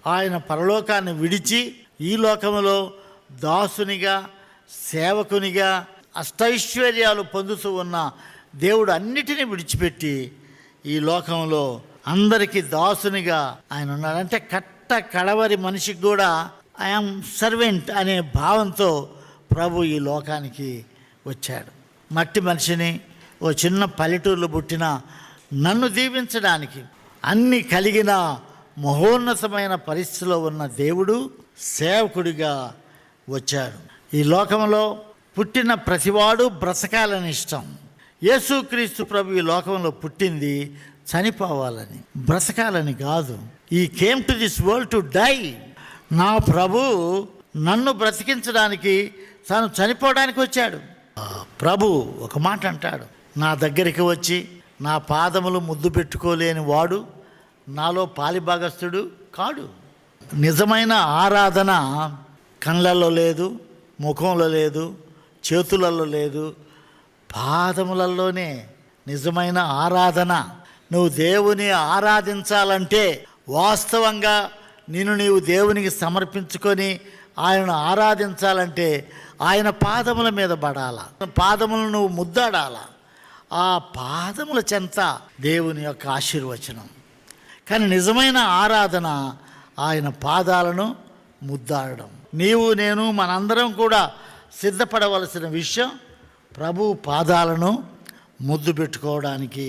ఆయన పరలోకాన్ని విడిచి ఈ లోకములో దాసునిగా, సేవకునిగా అష్టైశ్వర్యాలు పొందుతూ ఉన్న దేవుడు అన్నిటినీ విడిచిపెట్టి ఈ లోకంలో అందరికీ దాసునిగా ఆయన ఉన్నాడు. అంటే కడవరి మనిషికి కూడా ఐఎమ్ సర్వెంట్ అనే భావంతో ప్రభు ఈ లోకానికి వచ్చాడు. మట్టి మనిషిని, ఓ చిన్న పల్లెటూరులో పుట్టిన నన్ను దీవించడానికి, అన్ని కలిగిన మహోన్నతమైన పరిస్థితిలో ఉన్న దేవుడు సేవకుడిగా వచ్చాడు. ఈ లోకంలో పుట్టిన ప్రతివాడు బ్రతకాలని ఇష్టం. యేసుక్రీస్తు ప్రభు ఈ లోకంలో పుట్టింది చనిపోవాలని, బ్రతకాలని కాదు. I came to this world to die. నా ప్రభు నన్ను బ్రతికించడానికి, తాను చనిపోవడానికి వచ్చాడు. ప్రభు ఒక మాట అంటాడు, నా దగ్గరికి వచ్చి నా పాదములు ముద్దు పెట్టుకోలేని వాడు నాలో పాలిభాగస్తుడు కాడు. నిజమైన ఆరాధన కళ్ళల్లో లేదు, ముఖంలో లేదు, చేతులలో లేదు, పాదములలోనే నిజమైన ఆరాధన. నువ్వు దేవుని ఆరాధించాలంటే వాస్తవంగా నీవు దేవునికి సమర్పించుకొని ఆయనను ఆరాధించాలంటే ఆయన పాదముల మీద పడాల, పాదములను నువ్వు ముద్దాడాల. ఆ పాదముల చెంత దేవుని యొక్క ఆశీర్వచనం. కానీ నిజమైన ఆరాధన ఆయన పాదాలను ముద్దాడడం. నీవు నేను మనందరం కూడా సిద్ధపడవలసిన విషయం ప్రభు పాదాలను ముద్దు పెట్టుకోవడానికి